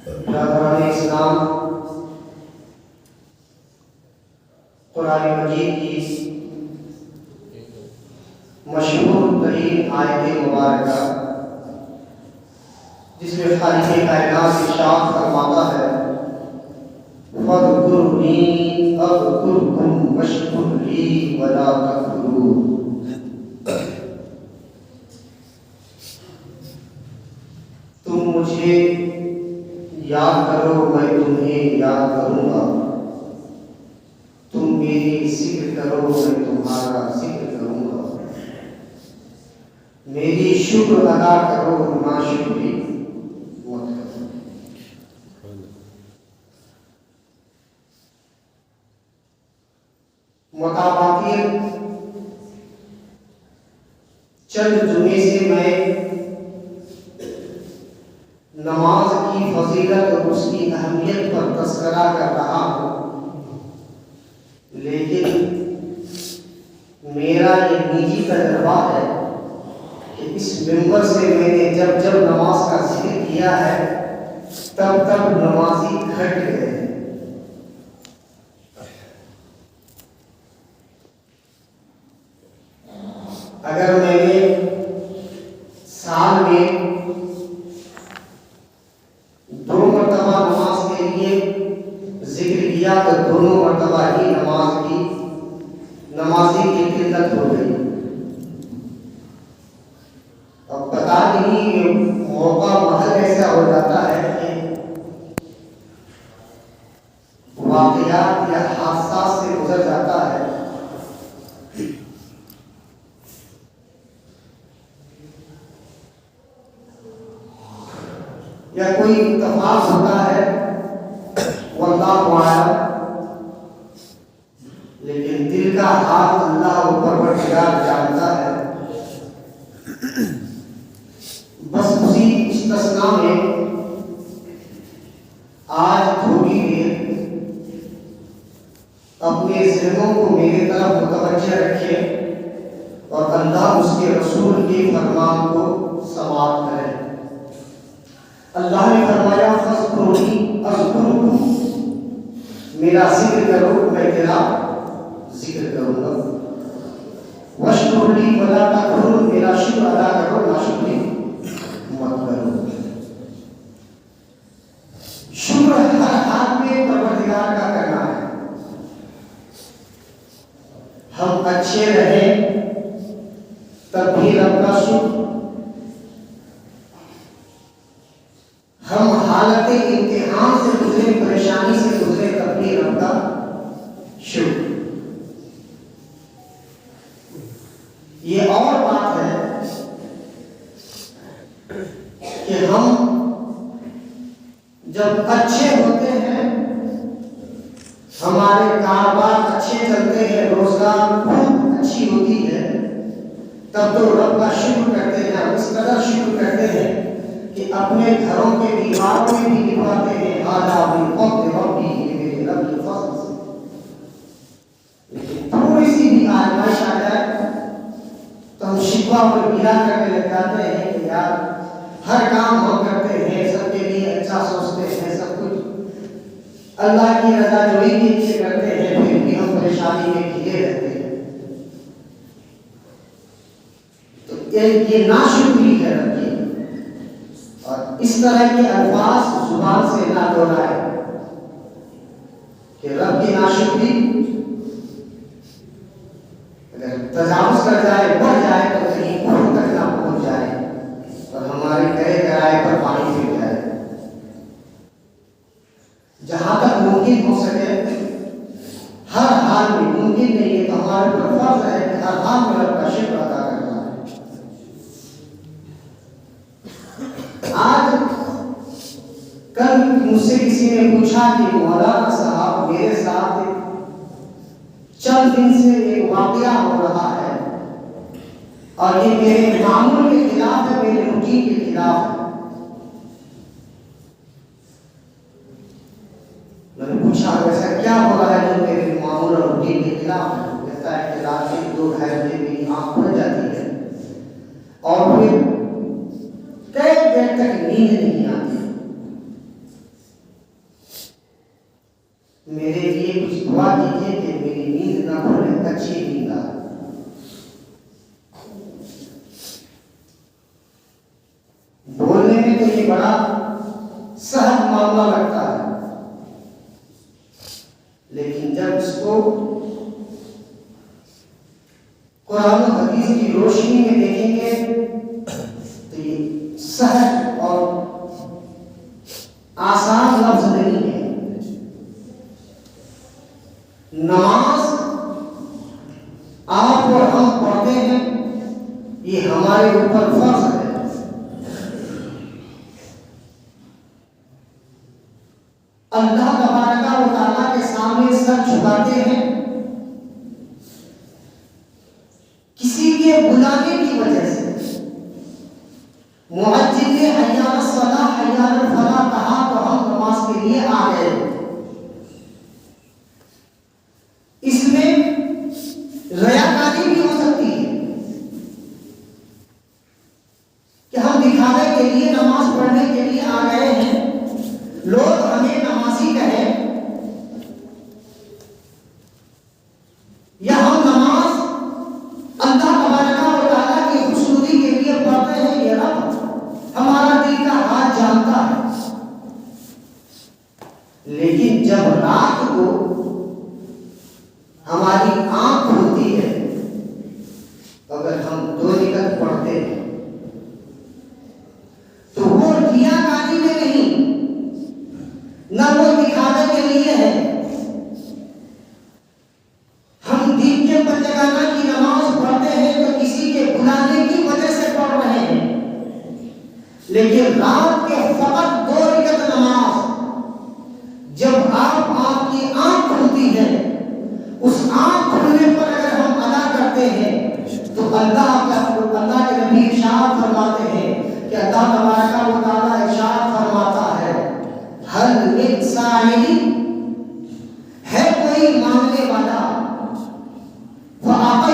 राज़ान इस्लाम कुरान मजीद की मशहूर तरीन आयत मुबारका जिसमें खालिक़ कायनात इरशाद फरमाता है फ़ज़कुरनी अज़कुरकुम वश्कुरली वला तकफुरून। तुम मुझे याद करो, मैं तुम्हें याद करूंगा। तुम मेरी जिक्र करो, मैं तुम्हारा जिक्र करूंगा। मेरी शुक्र अदा करो, नाशुक्री मत करो। मुताबाकिर चंद जुमे से मैं नमाज की फजीलत और उसकी अहमियत पर तस्करा कर रहा हूँ, लेकिन मेरा ये निजी तजर्बा है कि इस मिंबर से मैंने जब जब नमाज का जिक्र किया है तब तब नमाजी घट गए। अगर मैंने साल में 2 मरतबा नमाज के लिए जिक्र किया तो दोनों मरतबा ही नमाजी की किल्लत हो गई। अब पता नहीं मौका महल ऐसा हो जाता है कि वाक़यात या हादसा से गुजर जाता है या कोई इत्तेफाक होता है, वल्लाहु आलम। लेकिन दिल का हाल अल्लाह परवरदिगार जानता है। बस उसी इस्तिस्ना में आज थोड़ी देर अपने ज़हनों को मेरे तरफ मुतवज्जह रखें और अल्लाह उसके रसूल के फरमान को समाअत करें। अल्लाह ने फरमाया फ़ज़कुरूनी अज़कुरुकुम, मेरा जिक्र करो, मैं तेरा जिक्र करूंगा। वश्कुरली वला तकफुरून, मेरा शुक्र अदा करो, नाशुक्री मत करो। शुक्र हर हाल में परवरदिगार का करना है। हम अच्छे रहें तब भी रब का शुक्र, हम हालत इम्तिहान से गुजरे, परेशानी से गुजरे तब भी रब का शुक्र। ये और बात है कि हम जब अच्छे होते हैं, हमारे कारोबार अच्छे चलते हैं, रोजगार खूब अच्छी होती है, तब तो रब का शुक्र करते हैं। इस कदर शुक्र करते हैं कि अपने घरों के दीवारों में भी लिखवाते हैं आला बिल फज़्ल रब्बी, ये मेरे रब के फज़ल से। लेकिन थोड़ी सी भी आजमाइश आ जाए तो हम शिकवा और गिला करने लग जाते हैं कि यार हर काम हम करते हैं, सबके लिए अच्छा सोचते हैं, सब कुछ अल्लाह की रज़ा जोई के लिए करते हैं, फिर भी हम परेशानी में घिरे रहते हैं। तो ये नाशुक्री है रब की। और इस तरह के अल्फाज जुबान से ना दोहराए कि रब की नाशुक्री अगर तजावुज कर जाए, बढ़ जाए तो कहीं कुफ्र तक ना पहुंच जाए और हमारे कहे कराए पर पानी फिर जाए। जहां तक मुमकिन हो सके, हर हाल में, मुमकिन नहीं है तो हमारे पर फर्ज है कि हर हाल में रब का शुक्र अदा करना है। आज कल मुझसे किसी ने पूछा कि मौलाना साहब, मेरे साथ चंद दिन से एक वाकया हो रहा है और ये मेरे मामूल के खिलाफ है, मेरे रूटीन के खिलाफ है। मैंने पूछा वैसा क्या हो रहा है जो मेरे मामूल और रूटीन के खिलाफ है? कहता है कि रात के 2-2.5 बजे मेरी आंख खुल जाती है और फिर कई देर तक नींद नहीं आती। मेरे लिए कुछ दुआ कीजिए कि मेरी नींद न खुले, अच्छी नींद आए। बोलने में तो ये बड़ा सहज मामला लगता है, लेकिन जब इसको कुरान और हदीस की रोशनी में देखेंगे तो ये सहज और आसान लफ्ज नहीं है। नमाज आप और हम पढ़ते हैं, ये हमारे ऊपर फर्ज है। अल्लाह तबारक व तआला के सामने सर झुकाते हैं किसी के बुलाने की वजह से। मुअज्जिन ने हय्या अलस सलाह हय्या अलल फलाह कहा तो हम नमाज के लिए आ गए। इसमें रियाकारी भी हो सकती है कि हम दिखावे के लिए नमाज पढ़ने के लिए आ गए हैं, लोग हमें नमाजी कहे, या हम नमाज अल्लाह तबारक व तआला की खुशनुदी के लिए पढ़ते हैं। ये रब हमारा दिल का हाल जानता है। लेकिन जब रात को हमारी आंख खुलती है, अगर हम 2 निकट पढ़ते हैं तो वो रियाकारी में नहीं, न वो दिखावे के लिए है। हम दीन के पंजगाना की नमाज पढ़ते हैं तो किसी के बुलाने की वजह से पढ़ रहे हैं, लेकिन रात के फकत 2 रकात नमाज जब आपकी आंख खुलती है, उस आंख खुलने पर अगर हम अदा करते हैं तो अल्लाह के नबी इरशाद फरमाते हैं कि अल्लाह तबारक व तआला इरशाद फरमाता है, हल मिन साइली, है कोई मांगने वाला,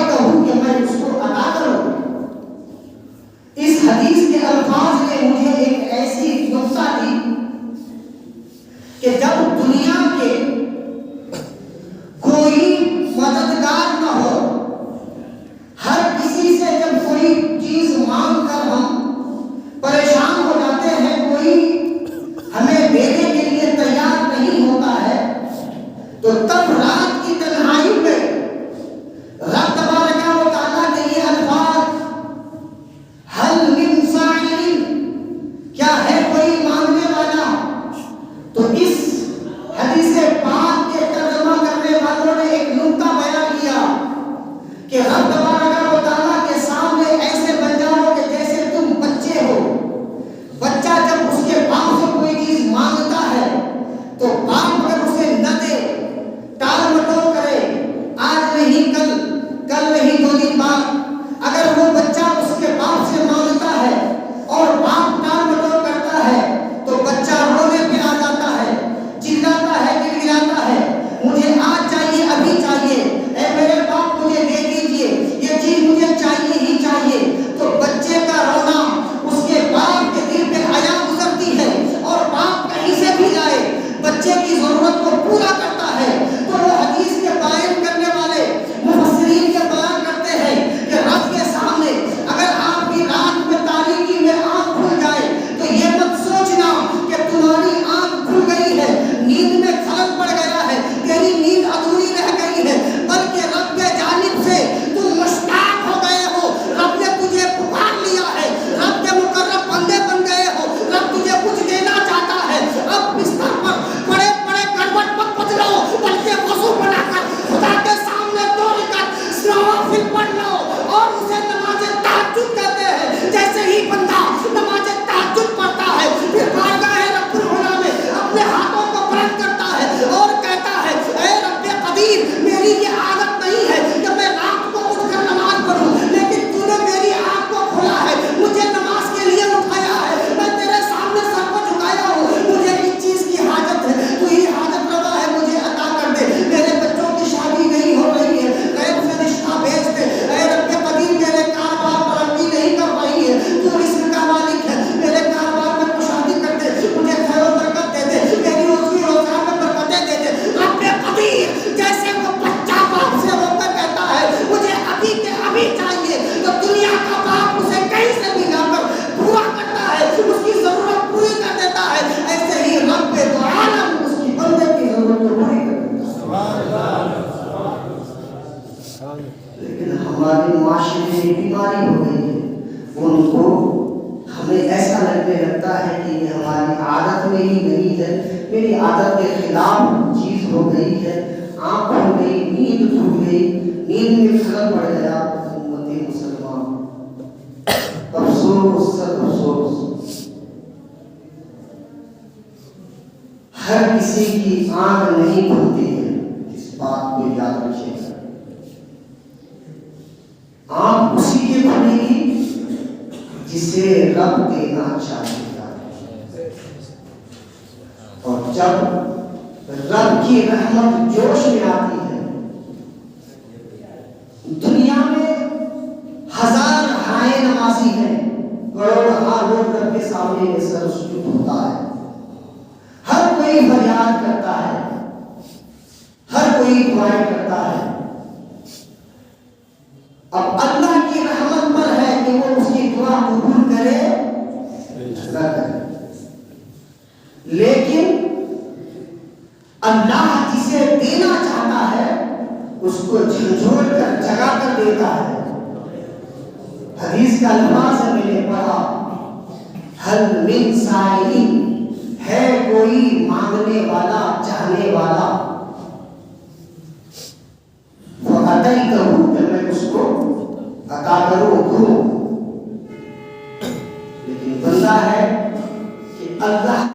कहूं कि मैं उसको अदा करूं। इस हदीस के अल्फाज ने मुझे एक ऐसी नुक्ता दी कि जब दुनिया के कोई मददगार न हो, हर किसी से जब कोई चीज मांग कर हम परेशान हो जाते हैं, कोई हमें देने के लिए तैयार नहीं होता है, तो तब रात की तन्हाई में रब तबारक व तआला के ये अल्फाज, हल मिन साइलिन, क्या है कोई मांगने वाला। तो इस हदीस पाक के तर्जुमा करने वालों ने एक नुक्ता बयान किया कि रब तबारक व तआला के सामने ऐसे बन जाओ कि जैसे तुम बच्चे हो। बच्चा जब उसके बाप से कोई चीज मांगता है तो बाप अगर उसे न दे, टाल मटोल करे, आज नहीं कल नहीं 2 दिन बाद, अगर वो बच्चा उसके बाप से मांगता है और बाप टाल मटोल करता है तो बच्चा रोने पे आ जाता है। कि ये हमारी आदत में ही नहीं है, मेरी आदत के खिलाफ चीज हो गई है, आंख हो गई, नींद टूट गई, नींद में खलल पड़ गया। उम्मती मुसलमान, अफसोस सद अफसोस, हर किसी की आंख नहीं खुलती है, इस बात को याद रखिएगा। आंख उसी की खुलेगी जिसे रब देना चाहेगा, और जब रब की रहमत जोश में आती है, दुनिया में हजार हाय नमाजी हैं, करोड़ हार लोग रब के सामने में सर सुजूद होता है, हर कोई फरियाद करता है, हर कोई दुआएं करता है। अब अल्लाह की रहमत पर है कि वो उसकी दुआ कबूल करे न करे, लेकिन अल्लाह जिसे देना चाहता है उसको झंझोड़ कर जगा कर देता है। हदीस का अल्फाज है, मैंने पढ़ा, हल मिन साइलिन, है कोई मांगने वाला, चाहने वाला, वो अतई कहूं कि मैं उसको अता करूं दूं, लेकिन बंदा है कि अल्लाह